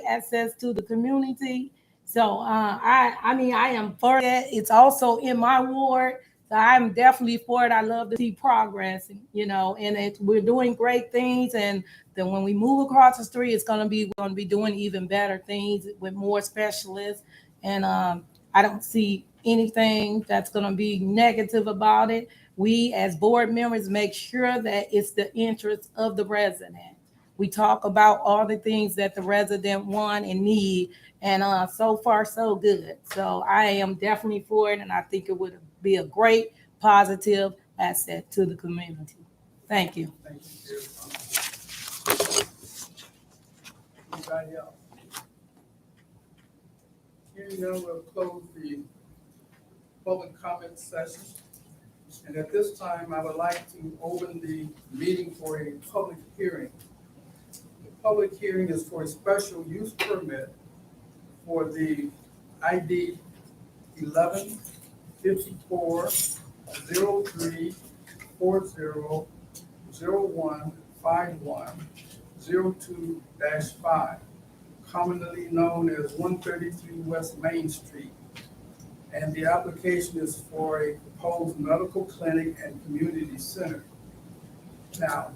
access to the community. So I mean, I am for that. It's also in my ward. So I'm definitely for it. I love to see progress, and we're doing great things. And then when we move across the street, it's going to be doing even better things with more specialists. And I don't see anything that's going to be negative about it. We as board members make sure that it's the interest of the resident. We talk about all the things that the resident want and need, and so far so good. So I am definitely for it, and I think it would be a great positive asset to the community. Thank you. Thank you. Anybody else? Hearing none, we'll close the public comment session. And at this time, I would like to open the meeting for a public hearing. The public hearing is for a special use permit for the ID 1154-03-40-0151-02-5, commonly known as 133 West Main Street. And the application is for a proposed medical clinic and community center. Now,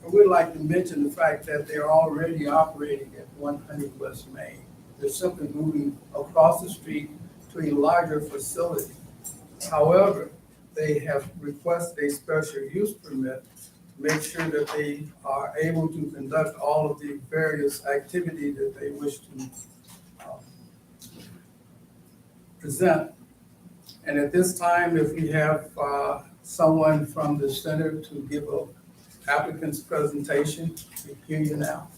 I would like to mention the fact that they're already operating at 100 West Main. They're simply moving across the street to a larger facility. However, they have requested a special use permit to make sure that they are able to conduct all of the various activities that they wish to present. And at this time, if we have someone from the center to give an applicant's presentation, we hear you now.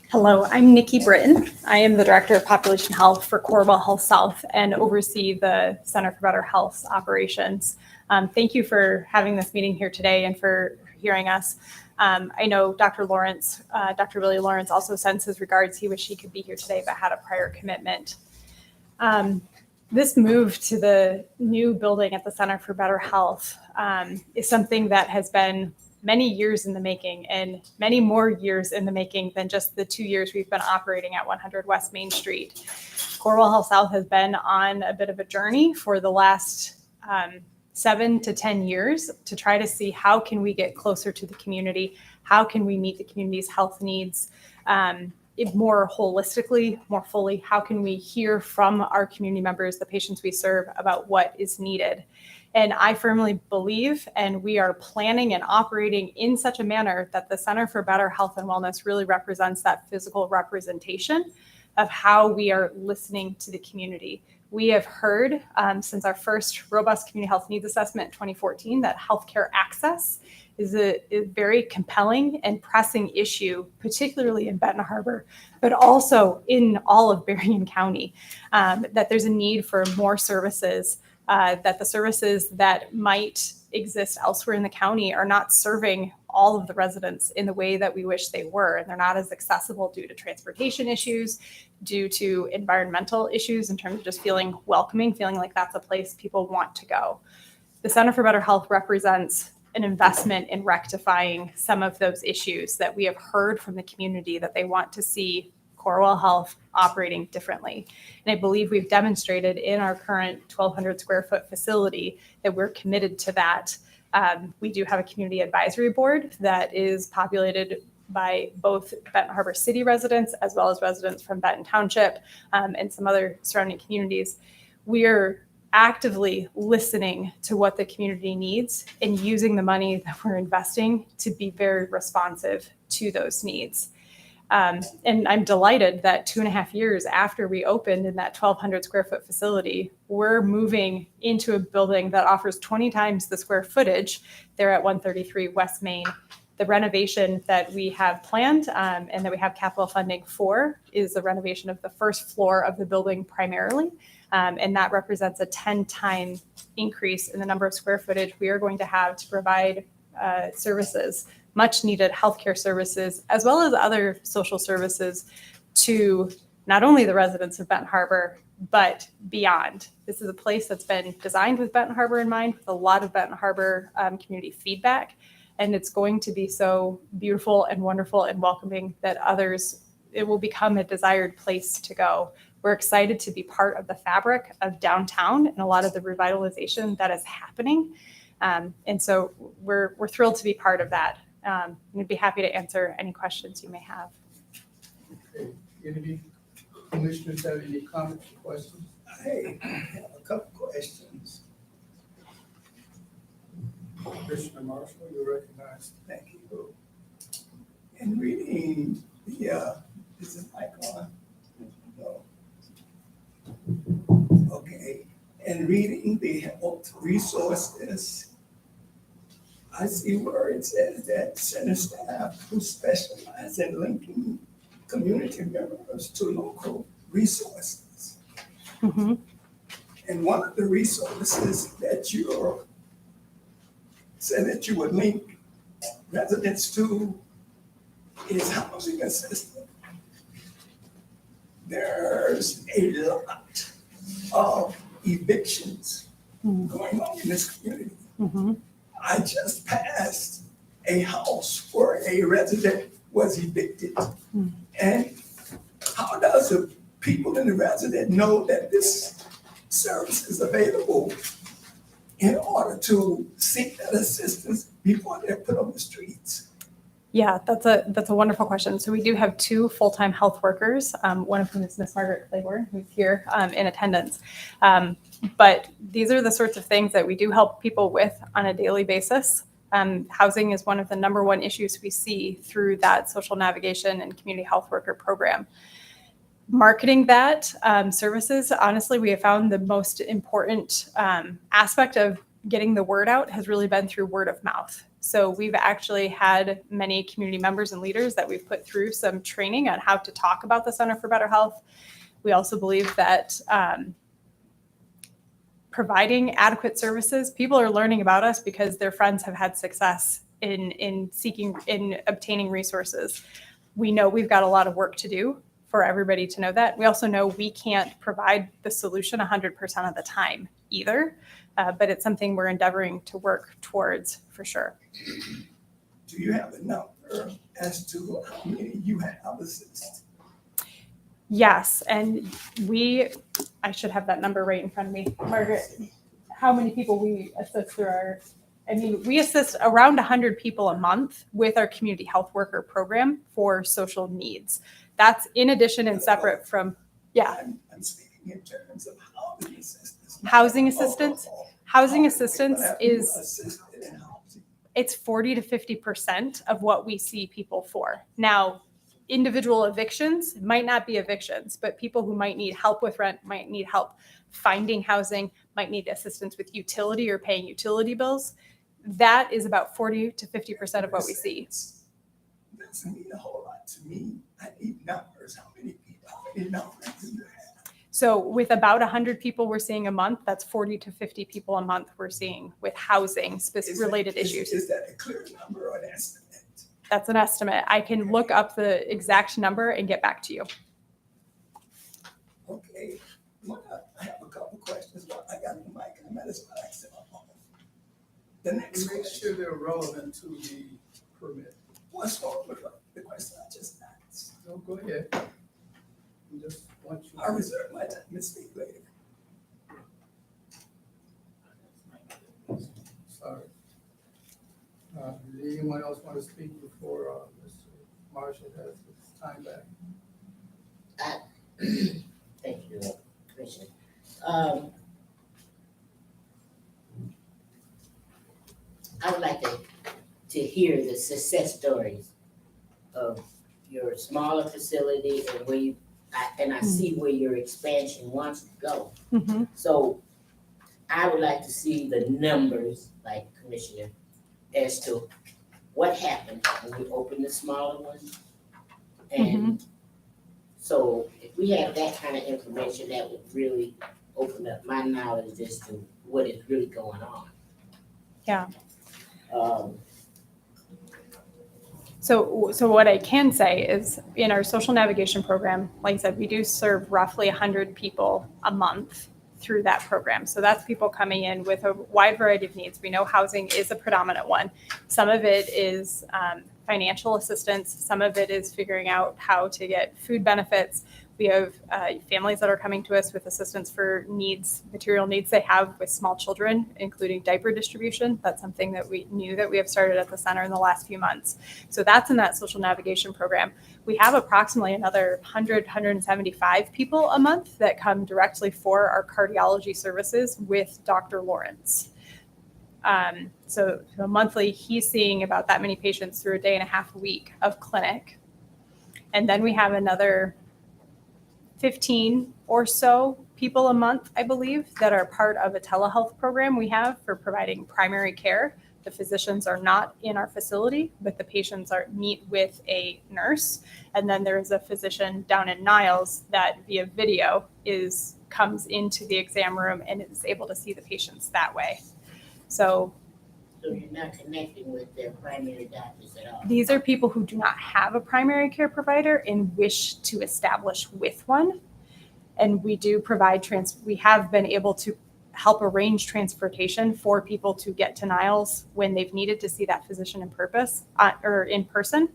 Hello, I'm Nikki Britton. I am the Director of Population Health for Corewell Health South and oversee the Center for Better Health's operations. Thank you for having this meeting here today and for hearing us. I know Dr. Lawrence, Dr. Willie Lawrence also sends his regards. He wished he could be here today, but had a prior commitment. This move to the new building at the Center for Better Health is something that has been many years in the making, and many more years in the making than just the 2 years we've been operating at 100 West Main Street. Corewell Health South has been on a bit of a journey for the last 7 to 10 years to try to see how can we get closer to the community, how can we meet the community's health needs more holistically, more fully, how can we hear from our community members, the patients we serve, about what is needed. And I firmly believe, and we are planning and operating in such a manner that the Center for Better Health and Wellness really represents that physical representation of how we are listening to the community. We have heard since our first robust community health needs assessment in 2014 that healthcare access is a very compelling and pressing issue, particularly in Benton Harbor, but also in all of Berrien County, that there's a need for more services, that the services that might exist elsewhere in the county are not serving all of the residents in the way that we wish they were, and they're not as accessible due to transportation issues, due to environmental issues in terms of just feeling welcoming, feeling like that's a place people want to go. The Center for Better Health represents an investment in rectifying some of those issues that we have heard from the community that they want to see Corewell Health operating differently. And I believe we've demonstrated in our current 1,200 square foot facility that we're committed to that. We do have a community advisory board that is populated by both Benton Harbor City residents as well as residents from Benton Township and some other surrounding communities. We are actively listening to what the community needs and using the money that we're investing to be very responsive to those needs. And I'm delighted that 2.5 years after we opened in that 1,200 square foot facility, we're moving into a building that offers 20 times the square footage there at 133 West Main. The renovation that we have planned and that we have capital funding for is the renovation of the first floor of the building primarily. And that represents a 10-time increase in the number of square footage we are going to have to provide services, much needed healthcare services, as well as other social services to not only the residents of Benton Harbor, but beyond. This is a place that's been designed with Benton Harbor in mind, with a lot of Benton Harbor community feedback. And it's going to be so beautiful and wonderful and welcoming that it will become a desired place to go. We're excited to be part of the fabric of downtown and a lot of the revitalization that is happening. And so we're thrilled to be part of that. We'd be happy to answer any questions you may have. Okay. Any commissioners have any comments or questions? I have a couple questions. Commissioner Marshall, you're recognized. Thank you. In reading the, is it mic on? No. Okay. In reading the health resources, I see where it says that center staff who specialize in linking community members to local resources. Mm-hmm. And one of the resources that you said that you would link residents to is housing assistance. There's a lot of evictions going on in this community. Mm-hmm. I just passed a house where a resident was evicted. And how does the people in the resident know that this service is available in order to seek that assistance before they're put on the streets? Yeah, that's a wonderful question. So we do have 2 full-time health workers, one of whom is Miss Margaret Claiborne, who's here in attendance. But these are the sorts of things that we do help people with on a daily basis. Housing is one of the number one issues we see through that social navigation and community health worker program. Marketing that services, honestly, we have found the most important aspect of getting the word out has really been through word of mouth. So we've actually had many community members and leaders that we've put through some training on how to talk about the Center for Better Health. We also believe that providing adequate services, people are learning about us because their friends have had success in obtaining resources. We know we've got a lot of work to do for everybody to know that. We also know we can't provide the solution 100% of the time either, but it's something we're endeavoring to work towards for sure. Do you have a number as to how many you have assisted? Yes, and I should have that number right in front of me. Margaret, how many people we assist through we assist around 100 people a month with our community health worker program for social needs. That's in addition and separate from, I'm speaking in terms of housing assistance. Housing assistance? Housing assistance But have you is, assisted in housing? it's 40 to 50% of what we see people for. Now, individual evictions might not be evictions, but people who might need help with rent, might need help finding housing, might need assistance with utility or paying utility bills. That is about 40 to 50% of what we see. Doesn't mean a whole lot to me. I need numbers. How many people, how many numbers do you have? So with about 100 people we're seeing a month, that's 40 to 50 people a month we're seeing with housing related issues. Is that a clear number or an estimate? That's an estimate. I can look up the exact number and get back to you. Okay, well, I have a couple questions, but I got the mic, I might as well ask them all. The next Make question, sure they're relevant to the permit. what's wrong with the question I just asked? No, go ahead. I just want you. I reserve my time to speak later. Sorry. Did anyone else want to speak before Mr. Marshall has his time back? Thank you, Commissioner. I would like to hear the success stories of your smaller facility and where I see where your expansion wants to go. Mm-hmm. So I would like to see the numbers, like Commissioner, as to what happened when we opened the smaller one. And so if we have that kind of information, that would really open up my knowledge as to what is really going on. Yeah. Um, So what I can say is in our social navigation program, like I said, we do serve roughly 100 people a month through that program. So that's people coming in with a wide variety of needs. We know housing is a predominant one. Some of it is financial assistance. Some of it is figuring out how to get food benefits. We have families that are coming to us with assistance for needs, material needs they have with small children, including diaper distribution. That's something that we knew that we have started at the center in the last few months. So that's in that social navigation program. We have approximately another 175 people a month that come directly for our cardiology services with Dr. Lawrence. So monthly, he's seeing about that many patients through a day and a half a week of clinic. And then we have another 15 or so people a month, I believe, that are part of a telehealth program we have for providing primary care. The physicians are not in our facility, but the patients meet with a nurse. And then there is a physician down in Niles that via video comes into the exam room and is able to see the patients that way. So you're not connecting with their primary doctors at all? These are people who do not have a primary care provider and wish to establish with one. And we do provide we have been able to help arrange transportation for people to get to Niles when they've needed to see that physician in person.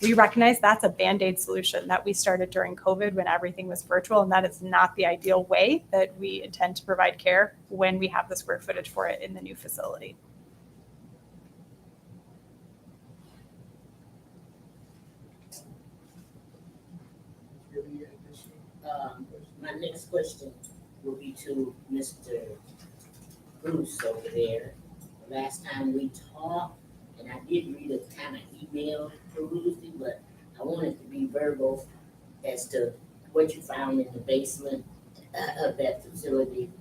We recognize that's a Band-Aid solution that we started during COVID when everything was virtual, and that is not the ideal way that we intend to provide care when we have the square footage for it in the new facility. My next question will be to Mr. Bruce over there. The last time we talked, and I did read a kind of email perusing, but I wanted to be verbal as to what you found in the basement of that facility.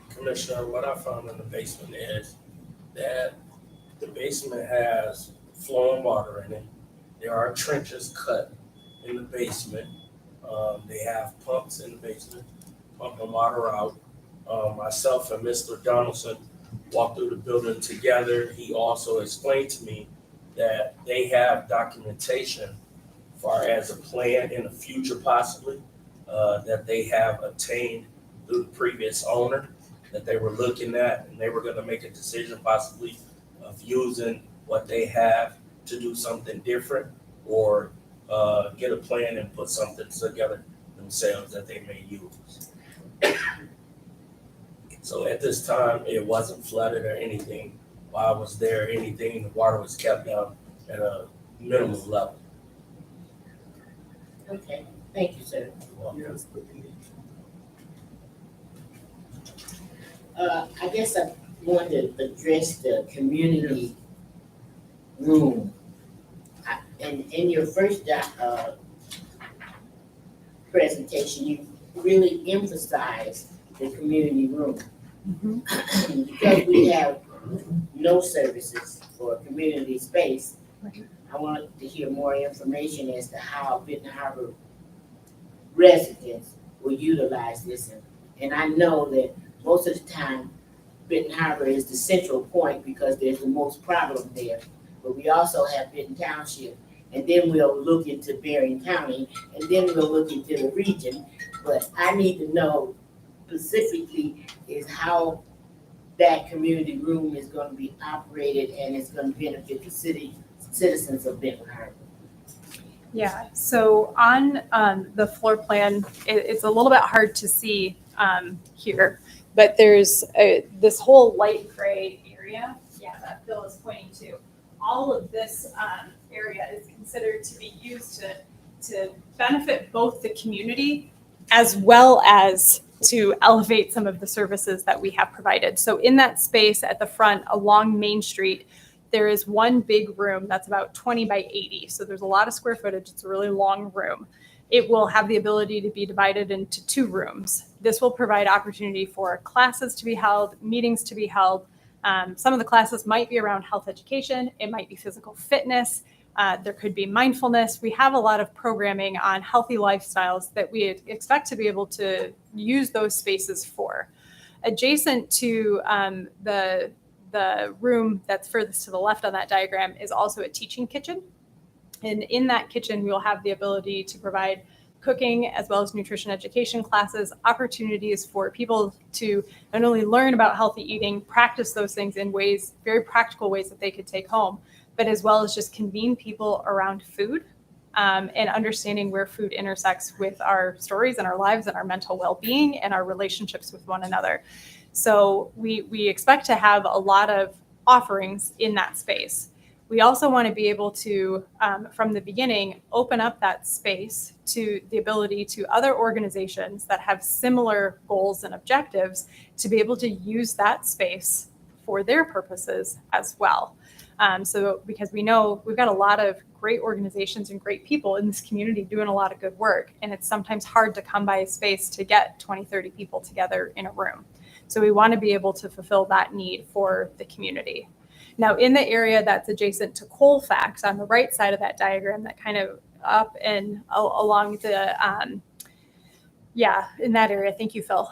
Commissioner, what I found in the basement is that the basement has flowing water in it. There are trenches cut in the basement. They have pumps in the basement, pumping water out. Myself and Mr. Donaldson walked through the building together. He also explained to me that they have documentation far as a plan in the future possibly that they have obtained through the previous owner that they were looking at, and they were going to make a decision possibly of using what they have to do something different or get a plan and put something together themselves that they may use. So at this time, it wasn't flooded or anything. While I was there, the water was kept down at a minimum level. Okay, thank you, sir. Yes, but I guess I want to address the community room. And in your first presentation, you really emphasized the community room. Because we have no services for community space, I wanted to hear more information as to how Benton Harbor residents will utilize this. And I know that most of the time, Benton Harbor is the central point because there's the most problem there. But we also have Benton Township, and then we'll look into Berrien County, and then we'll look into the region. But I need to know specifically is how that community room is going to be operated and it's going to benefit the citizens of Benton Harbor. Yeah, so on the floor plan, it's a little bit hard to see here, but there's this whole light gray area, that Bill is pointing to. All of this area is considered to be used to benefit both the community as well as to elevate some of the services that we have provided. So in that space at the front along Main Street, there is one big room that's about 20 by 80. So there's a lot of square footage. It's a really long room. It will have the ability to be divided into 2 rooms. This will provide opportunity for classes to be held, meetings to be held. Some of the classes might be around health education. It might be physical fitness. There could be mindfulness. We have a lot of programming on healthy lifestyles that we expect to be able to use those spaces for. Adjacent to the room that's furthest to the left on that diagram is also a teaching kitchen. And in that kitchen, we will have the ability to provide cooking as well as nutrition education classes, opportunities for people to not only learn about healthy eating, practice those things in ways, very practical ways that they could take home, but as well as just convene people around food and understanding where food intersects with our stories and our lives and our mental well-being and our relationships with one another. So we expect to have a lot of offerings in that space. We also want to be able to, from the beginning, open up that space to the ability to other organizations that have similar goals and objectives to be able to use that space for their purposes as well. So because we know we've got a lot of great organizations and great people in this community doing a lot of good work, and it's sometimes hard to come by a space to get 20, 30 people together in a room. So we want to be able to fulfill that need for the community. Now, in the area that's adjacent to Colfax, on the right side of that diagram, that kind of up and along the, in that area, thank you, Phil.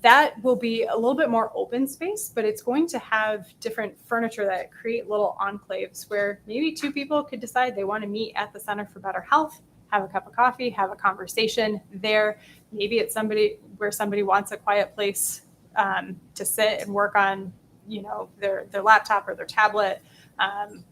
That will be a little bit more open space, but it's going to have different furniture that create little enclaves where maybe two people could decide they want to meet at the Center for Better Health, have a cup of coffee, have a conversation there. Maybe it's somebody where somebody wants a quiet place to sit and work on, their laptop or their tablet,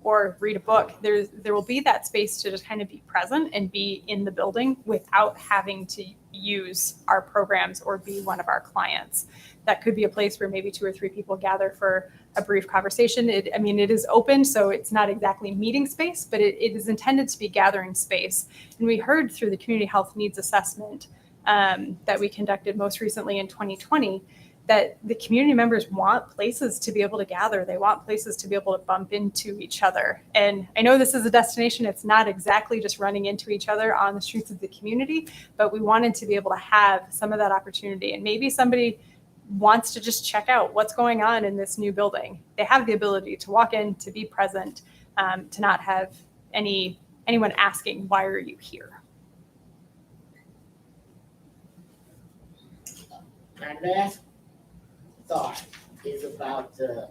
or read a book. There will be that space to just kind of be present and be in the building without having to use our programs or be one of our clients. That could be a place where maybe 2 or 3 people gather for a brief conversation. It is open, so it's not exactly meeting space, but it is intended to be gathering space. And we heard through the community health needs assessment that we conducted most recently in 2020 that the community members want places to be able to gather. They want places to be able to bump into each other. And I know this is a destination. It's not exactly just running into each other on the streets of the community, but we wanted to be able to have some of that opportunity. And maybe somebody wants to just check out what's going on in this new building. They have the ability to walk in, to be present, to not have anyone asking, why are you here? My last thought is about the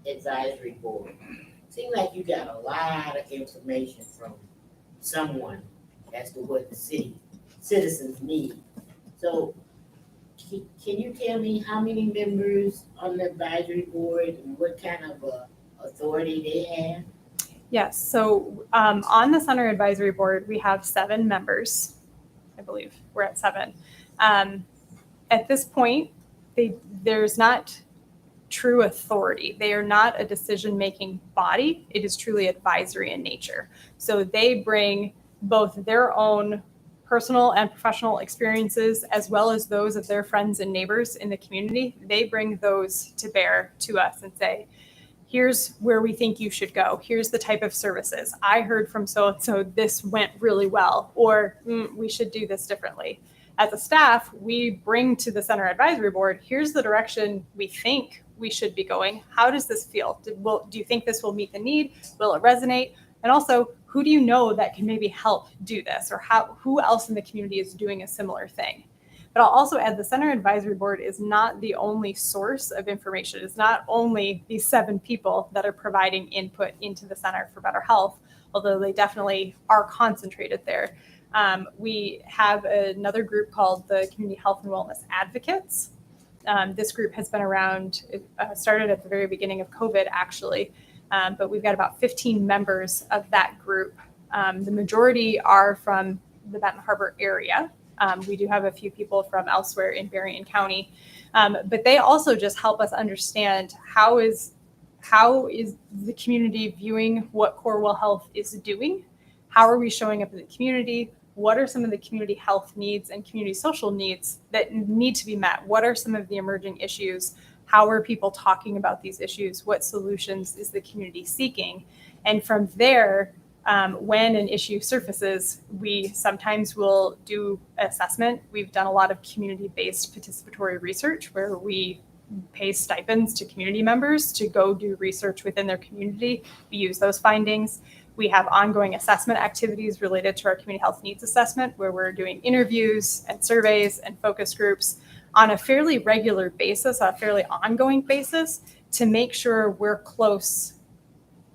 advisory board. Seems like you got a lot of information from someone as to what the citizens need. So can you tell me how many members on the advisory board and what kind of authority they have? Yes, so on the Center Advisory Board, we have 7 members. I believe we're at 7. At this point, there's not true authority. They are not a decision-making body. It is truly advisory in nature. So they bring both their own personal and professional experiences, as well as those of their friends and neighbors in the community. They bring those to bear to us and say, here's where we think you should go. Here's the type of services. I heard from so-and-so this went really well, or we should do this differently. As a staff, we bring to the Center Advisory Board, here's the direction we think we should be going. How does this feel? Do you think this will meet the need? Will it resonate? And also, who do you know that can maybe help do this? Or who else in the community is doing a similar thing? But I'll also add the Center Advisory Board is not the only source of information. It's not only these 7 people that are providing input into the Center for Better Health, although they definitely are concentrated there. We have another group called the Community Health and Wellness Advocates. This group has been around, started at the very beginning of COVID, actually, but we've got about 15 members of that group. The majority are from the Benton Harbor area. We do have a few people from elsewhere in Berrien County, but they also just help us understand how is the community viewing what Corewell Health is doing? How are we showing up in the community? What are some of the community health needs and community social needs that need to be met? What are some of the emerging issues? How are people talking about these issues? What solutions is the community seeking? And from there, when an issue surfaces, we sometimes will do assessment. We've done a lot of community-based participatory research where we pay stipends to community members to go do research within their community. We use those findings. We have ongoing assessment activities related to our community health needs assessment, where we're doing interviews and surveys and focus groups on a fairly regular basis, on a fairly ongoing basis, to make sure we're close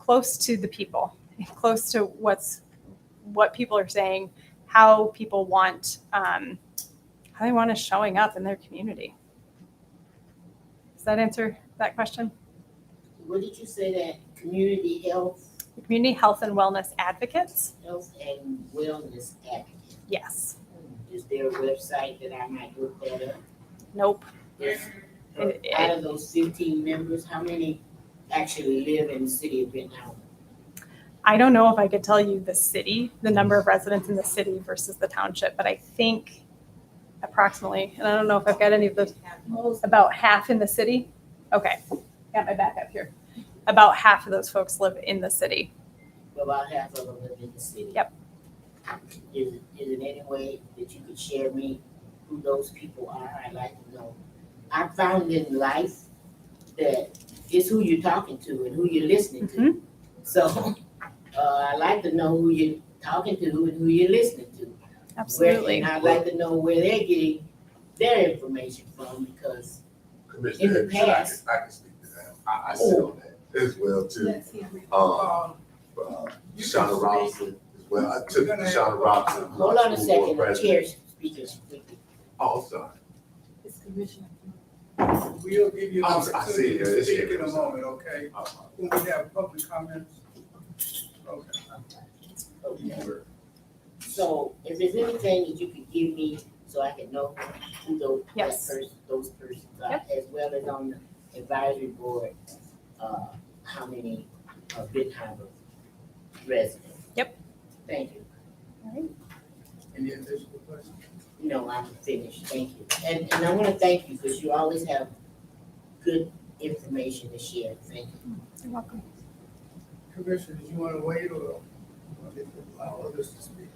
to the people, close to what people are saying, how people want, how they want us showing up in their community. Does that answer that question? What did you say that community health Community health and wellness advocates? and wellness advocate? Yes. Is there a website that I might look that up? Nope. Is, It- out of those 15 members, how many actually live in the city of Benton Harbor? I don't know if I could tell you the city, the number of residents in the city versus the township, but I think approximately, and I don't know if I've got any of those, about half in the city. Okay, got my back up here. About half of those folks live in the city. About half of them live in the city. Yep. Is it any way that you could share me who those people are? I'd like to know. I found in life that it's who you're talking to and who you're listening to. Mhm. So I'd like to know who you're talking to and who you're listening to. Absolutely. And I'd like to know where they're getting their information from, because Commissioner, in the past- I can speak to that. I sit on that as well too. Let's hear it. Shauna Robinson as well. I took Shauna Robinson. hold on a school board second, the president. chair's speaking quickly. Oh, sorry. It's Commissioner. We'll give you an I see it opportunity here. to It's speak here. in a moment, okay? When we have public comments. Okay. Okay. So if there's anything that you could give me so I can know who Yes. those persons are, Yep. as well as on the advisory board, how many Benton Harbor residents? Yep. Thank you. Any additional questions? No, I'm finished, thank you. And I wanna thank you, because you always have good information to share, thank you. You're welcome. Commissioner, did you want to wait or want to allow others to speak?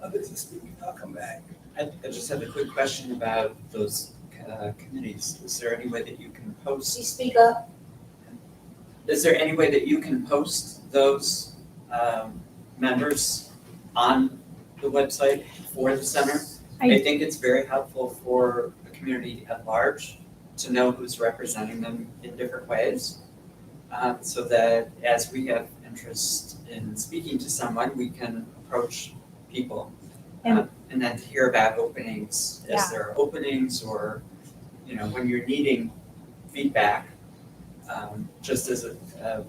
Others to speak, I'll come back. I just had a quick question about those committees. Is there any way that you can post? Speak up. Is there any way that you can post those members on the website for the center? I think it's very helpful for the community at large to know who's representing them in different ways. So that as we have interest in speaking to someone, we can approach people. And then to hear about openings, Yeah. as there are openings, or, you know, when you're needing feedback, just as a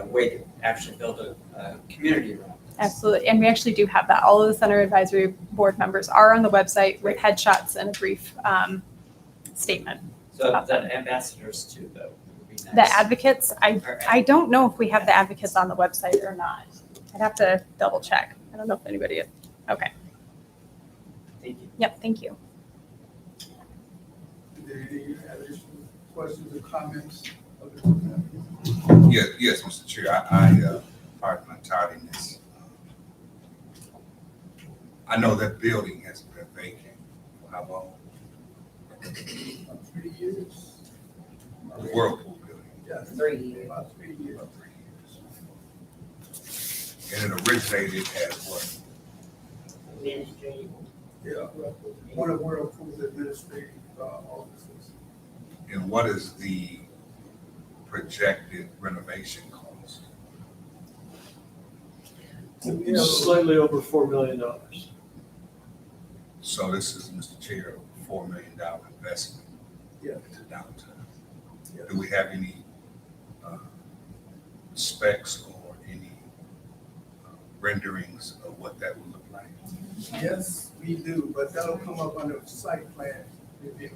way to actually build a community around this. Absolutely. And we actually do have that. All of the center advisory board members are on the website with headshots and a brief statement. So about the ambassadors too, though, would be nice. The advocates, Or I don't know if we have the advocates on the website or not. I'd have to double check. I don't know if anybody, okay. Thank you. Yep, thank you. Is there any additional questions or comments of the two members? Yes, Mr. Chair, I pardon my tardiness. I know that building has been vacant for how long? 3 years? The Whirlpool building, Yeah, 3 years. about 3 years. about 3 years. And it originated as what? Administrative. Yeah, one of Whirlpool's administrative offices. And what is the projected renovation cost? Slightly over $4 million. So this is, Mr. Chair, a $4 million investment Yeah. into downtown. Yeah. Do we have any specs or any renderings of what that would look like? Yes, we do, but that'll come up under site plan review.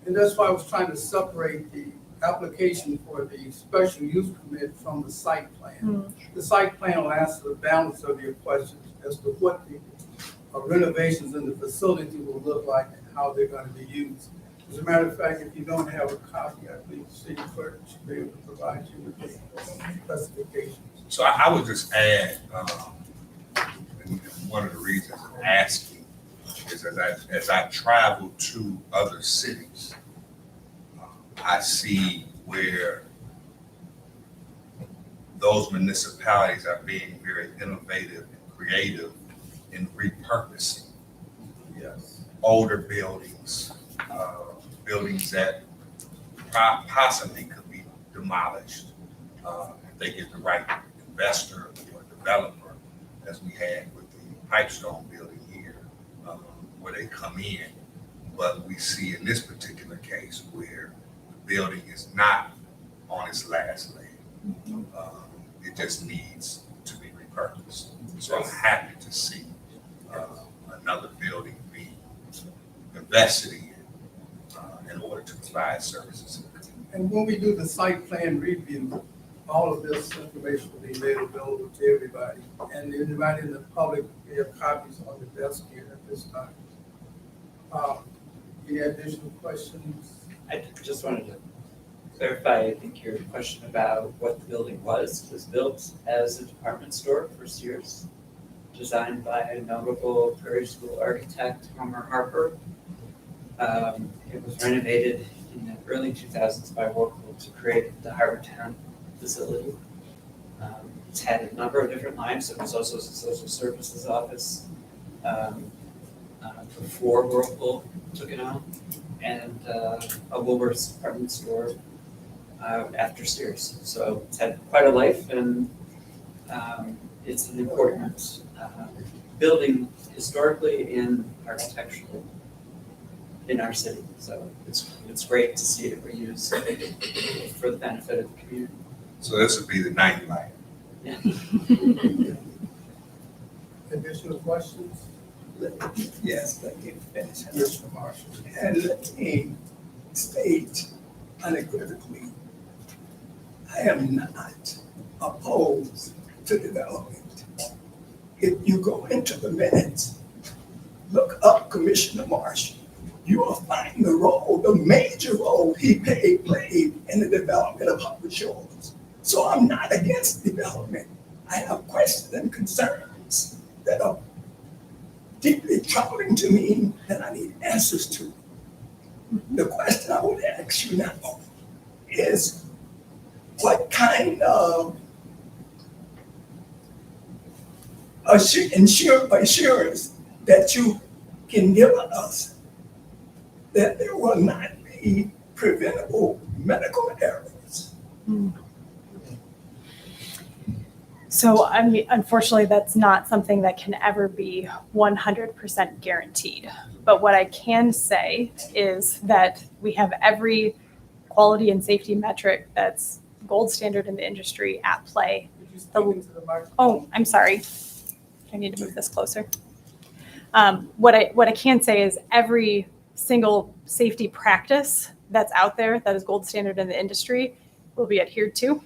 And that's why I was trying to separate the application for the special use permit from the site plan. The site plan will answer the balance of your questions as to what the renovations in the facility will look like and how they're gonna be used. As a matter of fact, if you don't have a copy, I believe the city clerk should be able to provide you with the specifications. So I would just add, and one of the reasons I'm asking is as I travel to other cities, I see where those municipalities are being very innovative and creative in repurposing Yes. older buildings, buildings that possibly could be demolished if they get the right investor or developer as we had with the Pipestone building here, where they come in. But we see in this particular case where the building is not on its last leg. It just needs to be repurposed. So I'm happy to see another building be invested in order to provide services to the community. And when we do the site plan review, all of this information will be made available to everybody. And anybody in the public, we have copies on the desk here at this time. Any additional questions? I just wanted to clarify, I think your question about what the building was built as a department store for Sears, designed by a notable Prairie School architect, Homer Harper. It was renovated in the early 2000s by Warpool to create the Harbortown facility. It's had a number of different lines. It was also a social services office before Whirlpool took it on, and a Woolworths department store after Sears. So it's had quite a life, and it's an important building historically and architecturally in our city. So it's great to see it reused for the benefit of the community. So this would be the 9th line. Additional questions? Yes, let me finish. Yes, Marshall. And let me state unequivocally, I am not opposed to development. If you go into the minutes, look up Commissioner Marshall, you will find the major role he played in the development of Harvard Shores. So I'm not against development. I have questions and concerns that are deeply troubling to me that I need answers to. The question I would ask you now is, what kind of assurance that you can give us that there will not be preventable medical errors? So I mean, unfortunately, that's not something that can ever be 100% guaranteed. But what I can say is that we have every quality and safety metric that's gold standard in the industry at play. Could you speak into the microphone? Oh, I'm sorry. I need to move this closer. What I can say is every single safety practice that's out there that is gold standard in the industry will be adhered to.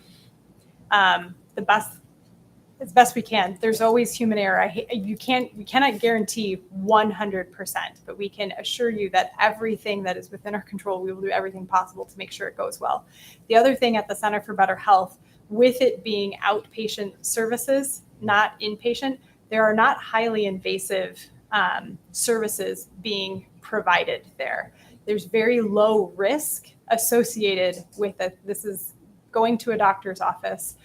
As best we can. There's always human error. We cannot guarantee 100%, but we can assure you that everything that is within our control, we will do everything possible to make sure it goes well. The other thing at the Center for Better Health, with it being outpatient services, not inpatient, there are not highly invasive services being provided there. There's very low risk associated with it. This is going to a doctor's office,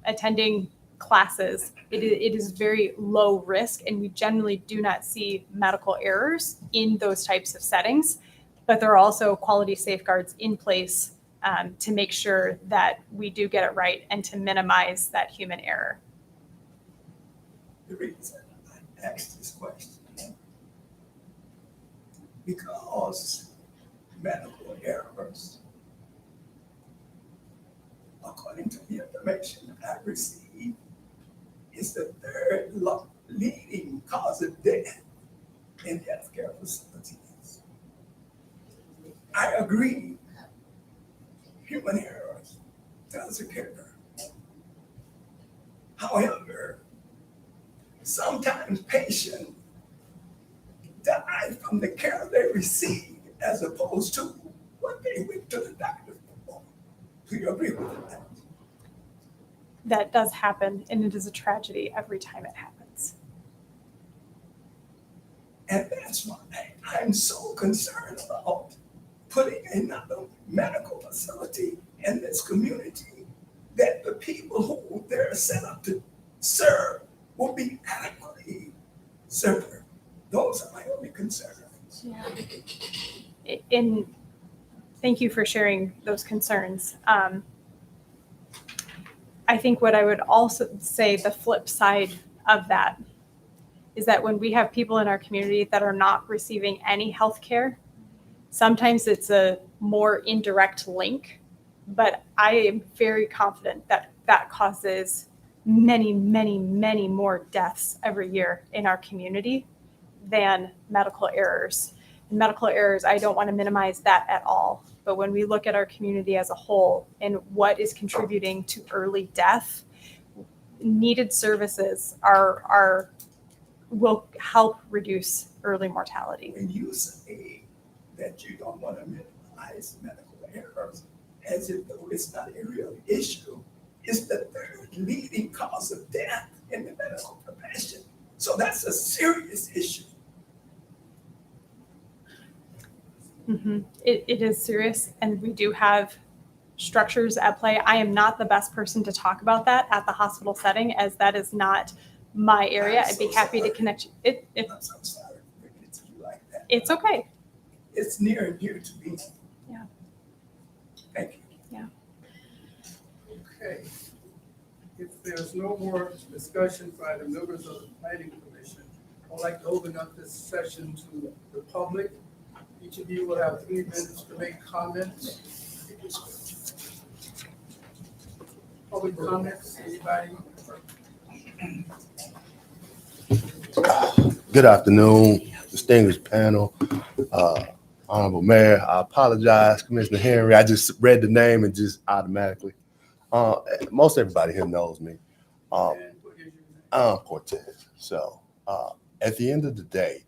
attending classes. It is very low risk, and we generally do not see medical errors in those types of settings, but there are also quality safeguards in place to make sure that we do get it right and to minimize that human error. The reason I asked this question, because medical errors, according to the information I received, is the third leading cause of death in healthcare facilities. I agree, human errors does occur. However, sometimes patients die from the care they receive as opposed to what they went to the doctor for. Do you agree with that? That does happen, and it is a tragedy every time it happens. And that's why I'm so concerned about putting another medical facility in this community, that the people who they're set up to serve will be adequately served. Those are my only concerns. Yeah. And thank you for sharing those concerns. I think what I would also say, the flip side of that is that when we have people in our community that are not receiving any health care, sometimes it's a more indirect link, but I am very confident that that causes many, many, many more deaths every year in our community than medical errors. And medical errors, I don't want to minimize that at all. But when we look at our community as a whole and what is contributing to early death, needed services will help reduce early mortality. When you say that you don't want to minimize medical errors, as if though it's not a real issue, it's the third leading cause of death in the medical profession. So that's a serious issue. Mm-hmm. It is serious, and we do have structures at play. I am not the best person to talk about that at the hospital setting, as that is not my area. I'd be happy to connect you. I'm so sorry for bringing it to you like that. It's okay. It's near and dear to me. Yeah. Thank you. Okay. If there's no more discussion by the members of the planning commission, I'd like to open up this session to the public. Each of you will have 3 minutes to make comments. Public comments, anybody? Good afternoon, distinguished panel, Honorable Mayor. I apologize, Commissioner Henry. I just read the name and just automatically. Most everybody here knows me. And what is your name? I'm Cortez. So at the end of the day,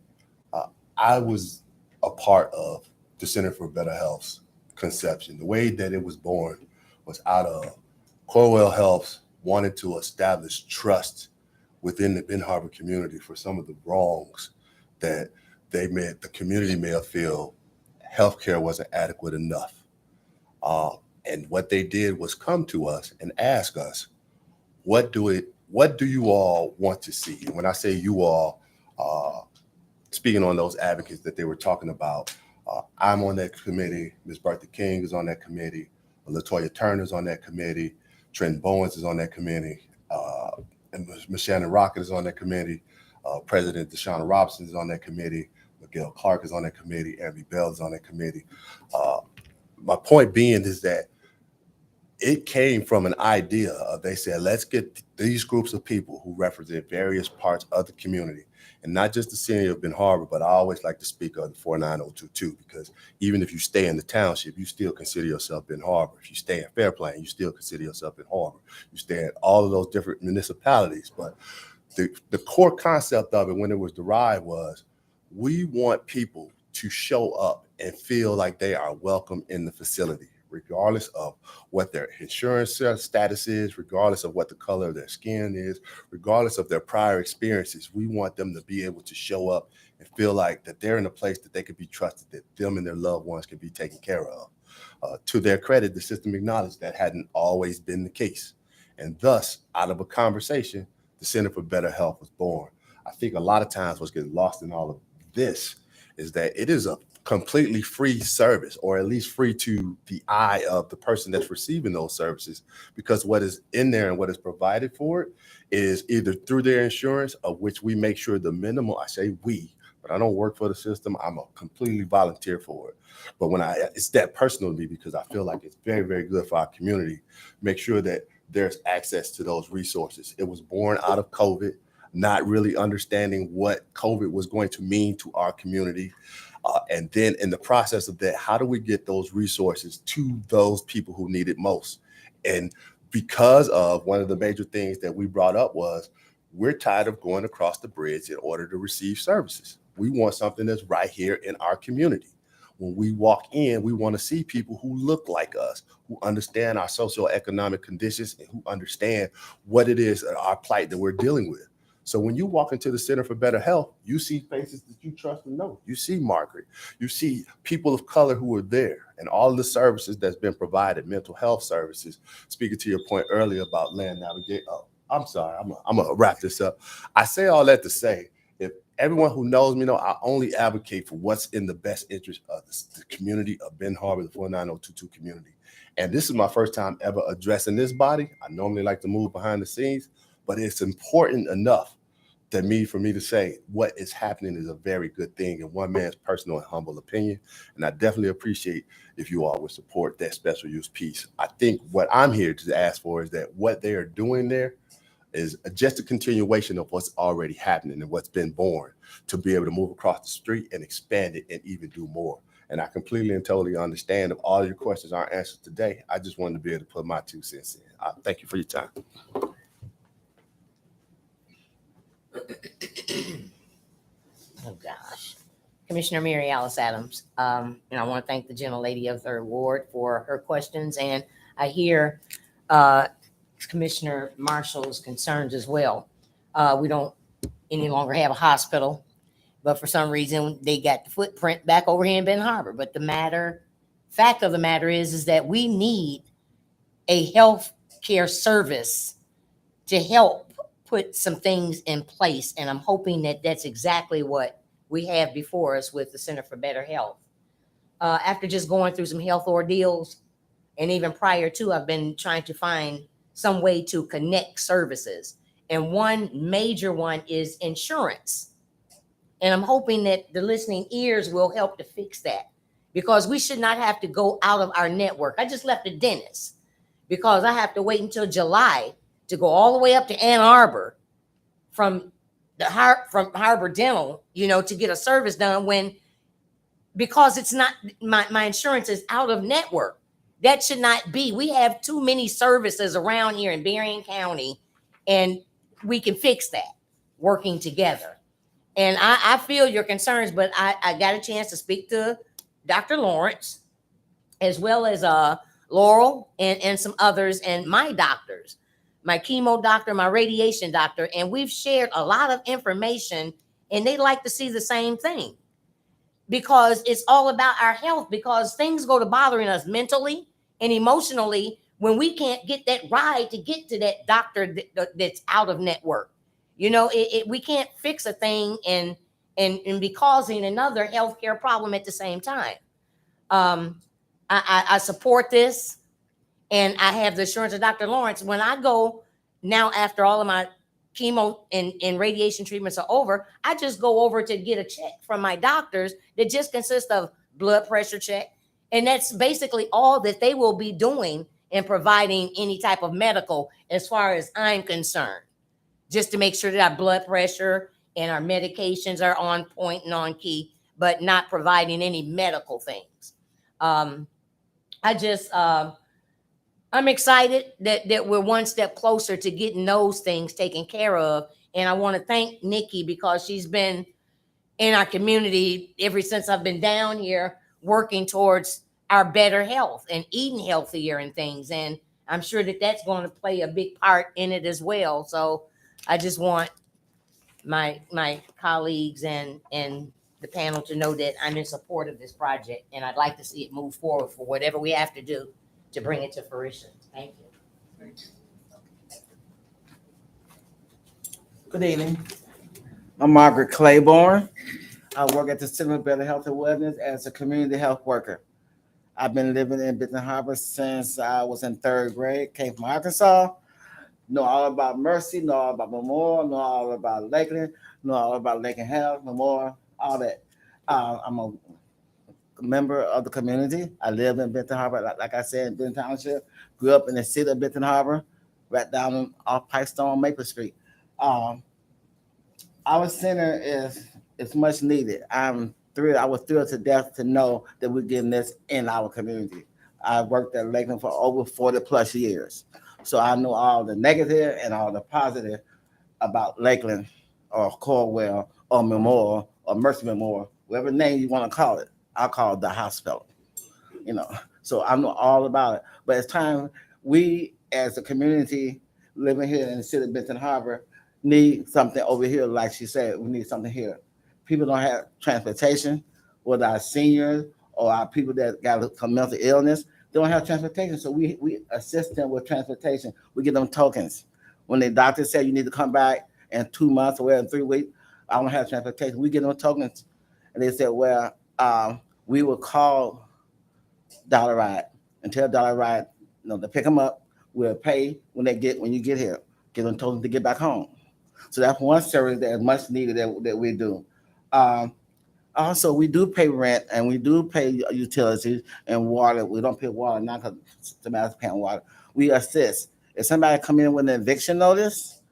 I was a part of the Center for Better Health's conception. The way that it was born was out of Corewell Health wanted to establish trust within the Ben Harbor community for some of the wrongs that the community may have feel healthcare wasn't adequate enough. And what they did was come to us and ask us, what do you all want to see? And when I say you all, speaking on those advocates that they were talking about, I'm on that committee. Ms. Bertha King is on that committee. LaToya Turner's on that committee. Trent Bowens is on that committee. And Ms. Shannon Rocket is on that committee. President Deshauna Robinson is on that committee. Miguel Clark is on that committee. Abby Bell is on that committee. My point being is that it came from an idea of, they said, let's get these groups of people who represent various parts of the community, and not just the city of Ben Harbor, but I always like to speak of the 49022, because even if you stay in the township, you still consider yourself Ben Harbor. If you stay in Fairplain, you still consider yourself Ben Harbor. You stay in all of those different municipalities. But the core concept of it when it was derived was, we want people to show up and feel like they are welcome in the facility, regardless of what their insurance status is, regardless of what the color of their skin is, regardless of their prior experiences. We want them to be able to show up and feel like that they're in a place that they can be trusted, that them and their loved ones can be taken care of. To their credit, the system acknowledged that hadn't always been the case. And thus, out of a conversation, the Center for Better Health was born. I think a lot of times what's getting lost in all of this is that it is a completely free service, or at least free to the eye of the person that's receiving those services, because what is in there and what is provided for it is either through their insurance, of which we make sure the minimal, I say we, but I don't work for the system. I'm a completely volunteer for it. But when it's that personal to me, because I feel like it's very, very good for our community, make sure that there's access to those resources. It was born out of COVID, not really understanding what COVID was going to mean to our community. And then in the process of that, how do we get those resources to those people who need it most? And because of one of the major things that we brought up was, we're tired of going across the bridge in order to receive services. We want something that's right here in our community. When we walk in, we want to see people who look like us, who understand our socioeconomic conditions, and who understand what it is, our plight that we're dealing with. So when you walk into the Center for Better Health, you see faces that you trust and know. You see Margaret, you see people of color who are there, and all of the services that's been provided, mental health services. Speaking to your point earlier about land navigation. Oh, I'm sorry, I'm gonna wrap this up. I say all that to say, if everyone who knows me know, I only advocate for what's in the best interest of the community of Ben Harbor, the 49022 community. And this is my first time ever addressing this body. I normally like to move behind the scenes, but it's important enough for me to say what is happening is a very good thing in one man's personal and humble opinion. And I definitely appreciate if you all would support that special use piece. I think what I'm here to ask for is that what they are doing there is just a continuation of what's already happening and what's been born, to be able to move across the street and expand it and even do more. And I completely and totally understand if all your questions aren't answered today. I just wanted to be able to put my 2 cents in. Thank you for your time. Oh, gosh. Commissioner Mary Alice Adams. And I want to thank the gentlelady of Third Ward for her questions. And I hear Commissioner Marshall's concerns as well. We don't any longer have a hospital, but for some reason they got the footprint back over here in Benton Harbor. But the fact of the matter is that we need a health care service to help put some things in place. And I'm hoping that that's exactly what we have before us with the Center for Better Health. After just going through some health ordeals, and even prior to, I've been trying to find some way to connect services. And one major one is insurance. And I'm hoping that the listening ears will help to fix that, because we should not have to go out of our network. I just left the dentist because I have to wait until July to go all the way up to Ann Arbor from Harbor Dental, to get a service done because it's not, my insurance is out of network. That should not be. We have too many services around here in Berrien County, and we can fix that working together. And I feel your concerns, but I got a chance to speak to Dr. Lawrence, as well as Laurel and some others, and my doctors, my chemo doctor, my radiation doctor, and we've shared a lot of information, and they like to see the same thing, because it's all about our health, because things go to bothering us mentally and emotionally when we can't get that ride to get to that doctor that's out of network. We can't fix a thing and be causing another healthcare problem at the same time. I support this, and I have the assurance of Dr. Lawrence. When I go now, after all of my chemo and radiation treatments are over, I just go over to get a check from my doctors that just consists of blood pressure check. And that's basically all that they will be doing in providing any type of medical, as far as I'm concerned, just to make sure that our blood pressure and our medications are on point and on key, but not providing any medical things. I'm excited that we're one step closer to getting those things taken care of. And I want to thank Nikki, because she's been in our community ever since I've been down here, working towards our better health and eating healthier and things. And I'm sure that that's going to play a big part in it as well. So I just want my colleagues and the panel to know that I'm in support of this project, and I'd like to see it move forward for whatever we have to do to bring it to fruition. Thank you. Thank you. Good evening. I'm Margaret Claiborne. I work at the Center for Better Health and Wellness as a community health worker. I've been living in Benton Harbor since I was in 3rd grade, came from Arkansas. Know all about Mercy, know all about Memorial, know all about Lakeland, know all about Lakeland Health, Memorial, all that. I'm a member of the community. I live in Benton Harbor, like I said, in Benton Township. Grew up in the city of Benton Harbor, right down off Pipestone, Maple Street. Our center is much needed. I was thrilled to death to know that we're getting this in our community. I worked at Lakeland for over 40 plus years. So I know all the negative and all the positive about Lakeland or Corwell or Memorial or Mercy Memorial, whatever name you want to call it. I'll call it the hospital, So I know all about it. But it's time we, as a community living here in the city of Benton Harbor, need something over here. Like she said, we need something here. People don't have transportation, whether our seniors or our people that got some mental illness, they don't have transportation. So we assist them with transportation. We give them tokens. When the doctor said you need to come back in 2 months or in 3 weeks, I don't have transportation. We give them tokens. And they said, well, we will call Dollar Ride and tell Dollar Ride, to pick them up. We'll pay when you get here. Give them tokens to get back home. So that's one service that is much needed that we do. Also, we do pay rent and we do pay utilities and water. We don't pay water now because somebody's paying water. We assist. If somebody come in with an eviction notice,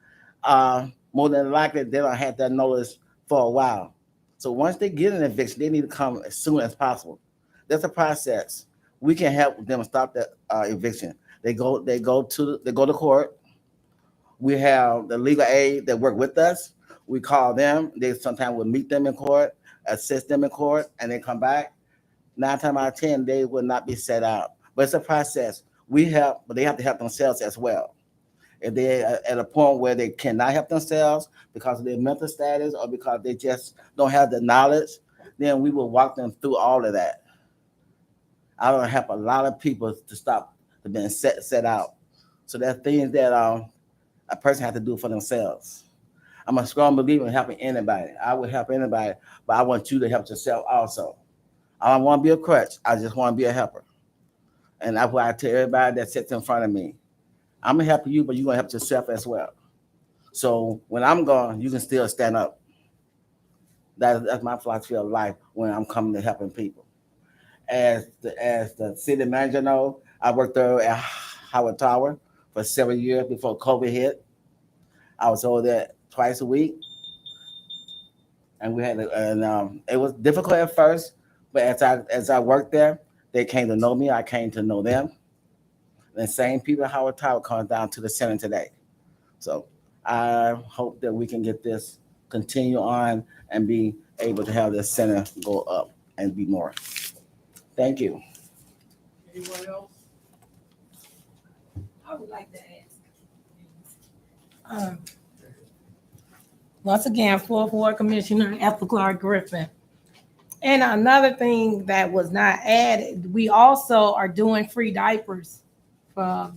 more than likely they don't have that notice for a while. So once they get an eviction, they need to come as soon as possible. That's a process. We can help them stop that eviction. They go to court. We have the legal aid that work with us. We call them. They sometimes will meet them in court, assist them in court, and they come back. 9 times out of 10, they will not be set out. But it's a process. We help, but they have to help themselves as well. If they're at a point where they cannot help themselves because of their mental status or because they just don't have the knowledge, then we will walk them through all of that. I don't help a lot of people to stop being set out. So that's things that a person has to do for themselves. I'm a strong believer in helping anybody. I will help anybody, but I want you to help yourself also. I don't want to be a crutch. I just want to be a helper. And that's why I tell everybody that sits in front of me, I'm going to help you, but you're going to help yourself as well. So when I'm gone, you can still stand up. That's my philosophy of life when I'm coming to helping people. As the city manager knows, I worked there at Howard Tower for 7 years before COVID hit. I was over there twice a week. And we had it was difficult at first, but as I worked there, they came to know me. I came to know them. The same people at Howard Tower comes down to the center today. So I hope that we can get this continue on and be able to have this center go up and be more. Thank you. Anyone else? I would like to ask. Once again, 4th Ward Commissioner Ethel Clark Griffin. And another thing that was not added, we also are doing free diapers for,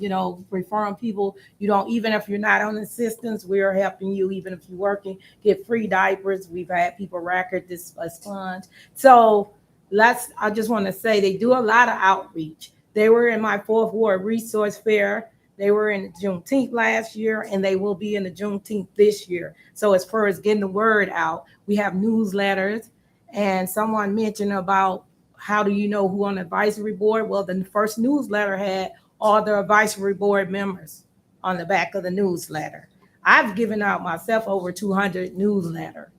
referring people. Even if you're not on assistance, we're helping you. Even if you're working, get free diapers. We've had people record this sponge. So I just want to say they do a lot of outreach. They were in my 4th Ward Resource Fair. They were in Juneteenth last year, and they will be in the Juneteenth this year. So as far as getting the word out, we have newsletters. And someone mentioned about how do you know who on the advisory board? Well, the first newsletter had all the advisory board members on the back of the newsletter. I've given out myself over 200 newsletters.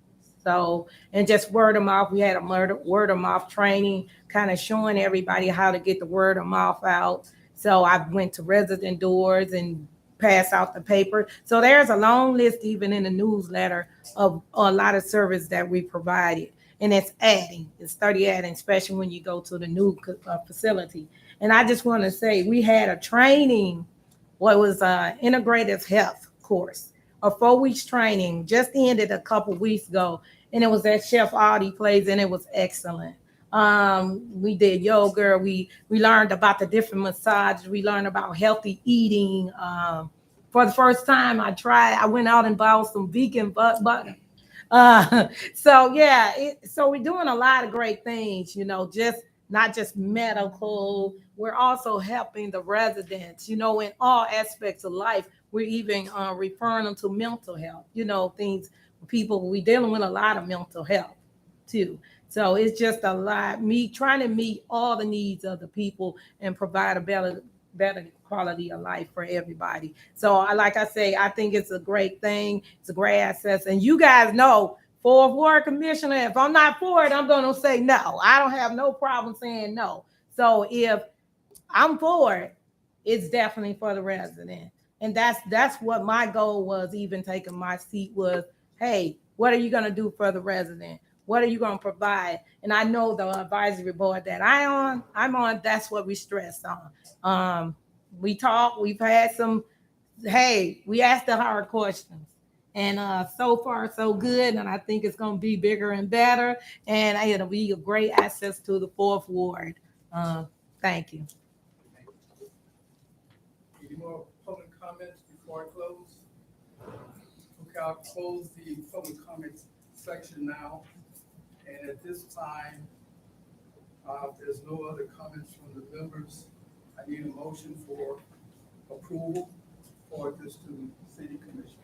So, and just word of mouth, we had a word of mouth training, kind of showing everybody how to get the word of mouth out. So I went to resident doors and passed out the paper. So there's a long list, even in the newsletter, of a lot of service that we provided. And it's steady adding, especially when you go to the new facility. And I just want to say, we had a training, what was an integrative health course, a 4 weeks training, just ended a couple weeks ago. And it was at Chef Audie Place, and it was excellent. We did yoga. We learned about the different massages. We learned about healthy eating. For the first time I went out and bought some vegan butter. So we're doing a lot of great things, just not just medical. We're also helping the residents, in all aspects of life. We're even referring them to mental health, things, people, we're dealing with a lot of mental health too. So it's just a lot, me trying to meet all the needs of the people and provide a better quality of life for everybody. So like I say, I think it's a great thing. It's a great access. And you guys know, 4th Ward Commissioner, if I'm not for it, I'm going to say no. I don't have no problem saying no. So if I'm for it, it's definitely for the resident. And that's what my goal was, even taking my seat, was, hey, what are you going to do for the resident? What are you going to provide? And I know the advisory board that I'm on, that's what we stress on. We talk, we've had we asked the hard questions. And so far, so good. And I think it's going to be bigger and better. And it'll be a great access to the 4th Ward. Thank you. Any more public comments before I close? Okay, I'll close the public comments section now. And at this time, if there's no other comments from the members, I need a motion for approval for this to the city commission.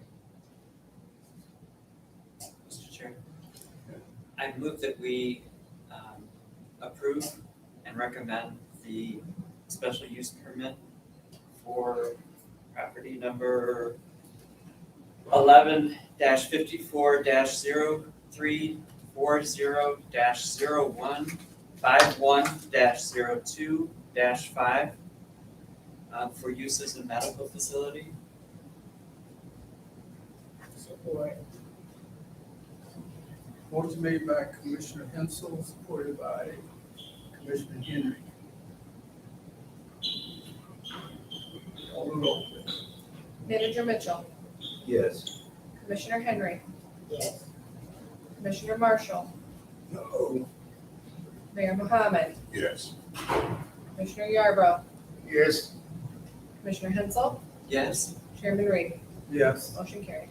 I move that we approve and recommend the special use permit for property number 11-54-0340-01 51-02-5 for use as a medical facility. Support. Motion made by Commissioner Hensel, supported by Commissioner Henry. Call the roll, please. Manager Mitchell, Yes. Commissioner Henry, Yes. Commissioner Marshall, No. Mayor Mohammed, Yes. Commissioner Yarbrough, Yes. Commissioner Hensel, Yes. Chairman Reed. Yes. Motion carried.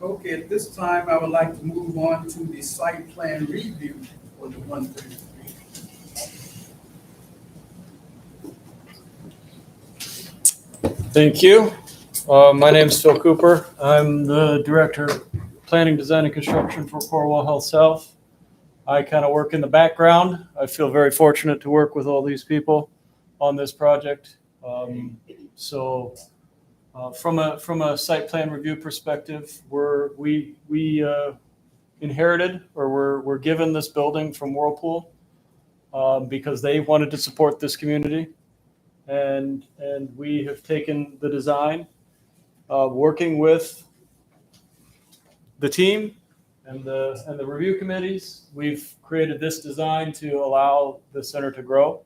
Okay, at this time, I would like to move on to the site plan review for the 133. Thank you. My name's Phil Cooper. I'm the Director of Planning, Design, and Construction for Cornwall Health South. I kind of work in the background. I feel very fortunate to work with all these people on this project. From a site plan review perspective, we inherited, or we're given this building from Whirlpool because they wanted to support this community, and we have taken the design, working with the team and the review committees. We've created this design to allow the center to grow.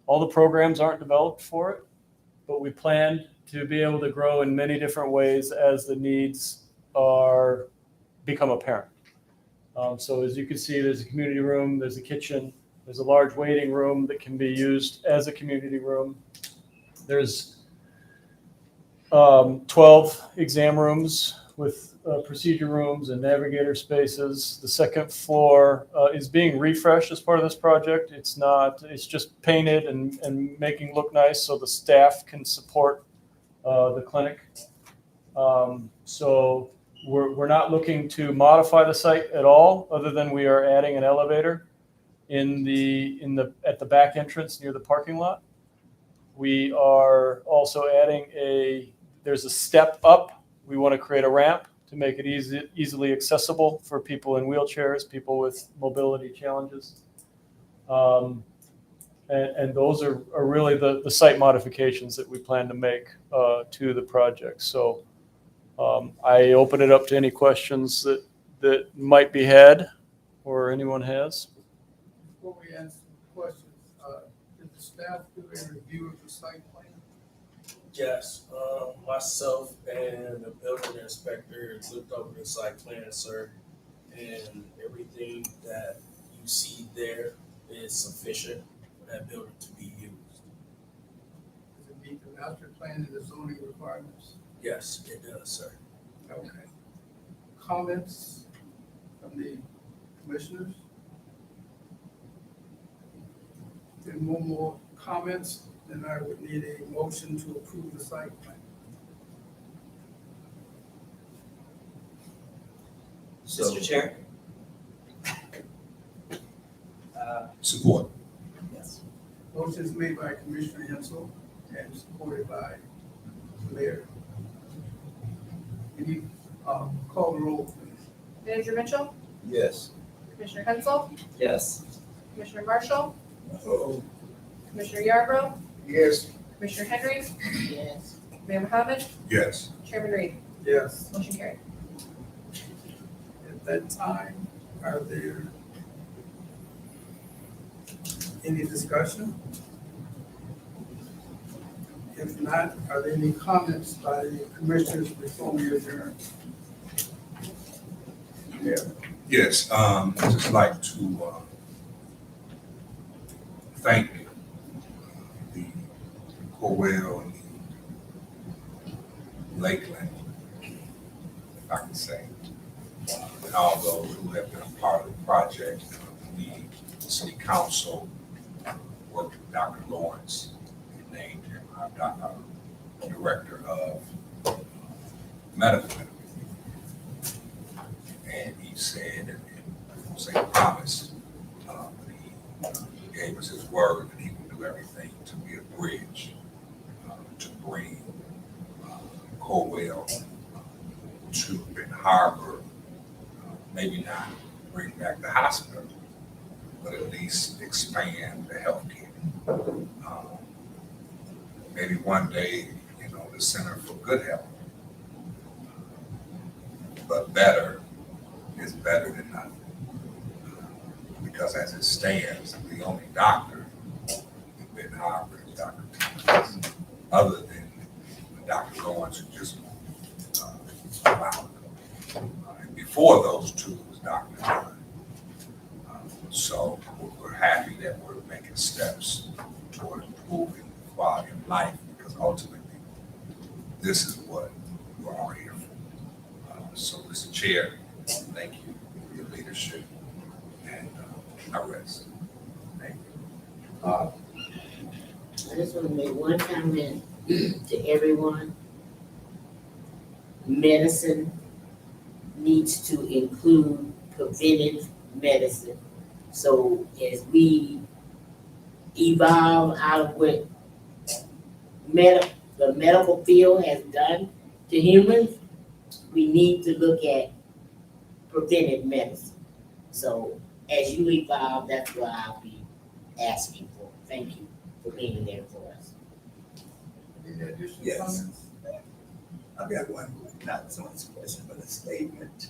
All the programs aren't developed for it, but we plan to be able to grow in many different ways as the needs become apparent. So as you can see, there's a community room, there's a kitchen, there's a large waiting room that can be used as a community room. There's 12 exam rooms with procedure rooms and navigator spaces. The second floor is being refreshed as part of this project. It's just painted and making look nice so the staff can support the clinic. So we're not looking to modify the site at all, other than we are adding an elevator at the back entrance near the parking lot. We are also adding there's a step up. We want to create a ramp to make it easily accessible for people in wheelchairs, people with mobility challenges. And those are really the site modifications that we plan to make to the project. So I open it up to any questions that might be had or anyone has. Before we answer the questions, did the staff do a review of the site plan? Yes, myself and the building inspector looked over the site plan, sir, and everything that you see there is sufficient for that building to be used. Does it meet the master plan and the zoning requirements? Yes, it does, sir. Okay. Comments from the commissioners? If no more comments, then I would need a motion to approve the site plan. Mr. Chair? Support. Yes. Motion is made by Commissioner Hensel and supported by the Mayor. Can you call the roll, please? Manager Mitchell, Yes. Commissioner Hensel, Yes. Commissioner Marshall, Oh. Commissioner Yarbrough, Yes. Commissioner Henry, Yes. Mayor Mohammed, Yes. Chairman Reed. Yes. Motion carried. At that time, are there any discussion? If not, are there any comments by the commissioners before we adjourn? Yeah. Yes, I'd just like to thank the Corwell and the Lakeland, if I can say, and all those who have been a part of the project. We, the city council, worked with Dr. Lawrence and named him our director of medical. And he said, and to Benton Harbor, maybe not bring back the hospital, but at least expand the healthcare. Maybe one day, the Center for Good Health. But better is better than nothing. Because as it stands, the only doctor in Benton Harbor is Dr. Thomas, other than Dr. Lawrence, who just out. And before those two was Dr. John. So we're happy that we're making steps toward improving the quality of life, because ultimately, this is what we're all here for. So, Mr. Chair, thank you for your leadership, and I rest. Thank you. I just want to make one comment to everyone. Medicine needs to include preventive medicine. So as we evolve out of what the medical field has done to humans, we need to look at preventive medicine. So as you evolve, that's what I'll be asking for. Thank you for being there for us. Any additional Yes. comments? I've got one, not so much a question, but a statement.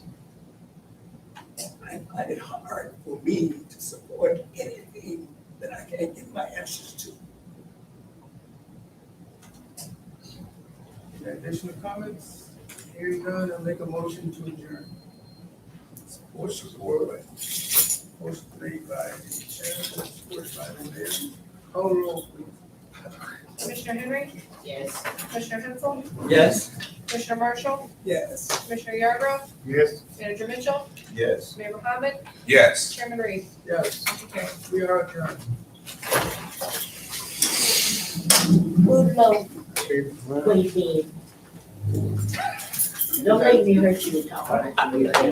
I find it hard for me to support anything that I can't get my answers to. Any additional comments? Hearing none, I'll make a motion to adjourn. Support. Motion made by the chair, supported by the mayor. Call the roll, please. Commissioner Henry, Yes. Commissioner Hensel, Yes. Commissioner Marshall, Yes. Commissioner Yarbrough, Yes. Manager Mitchell, Yes. Mayor Mohammed, Yes. Chairman Reed. Yes, Motion carried. we are adjourned. Good Lord, what you mean? Don't make me hurt you to talk.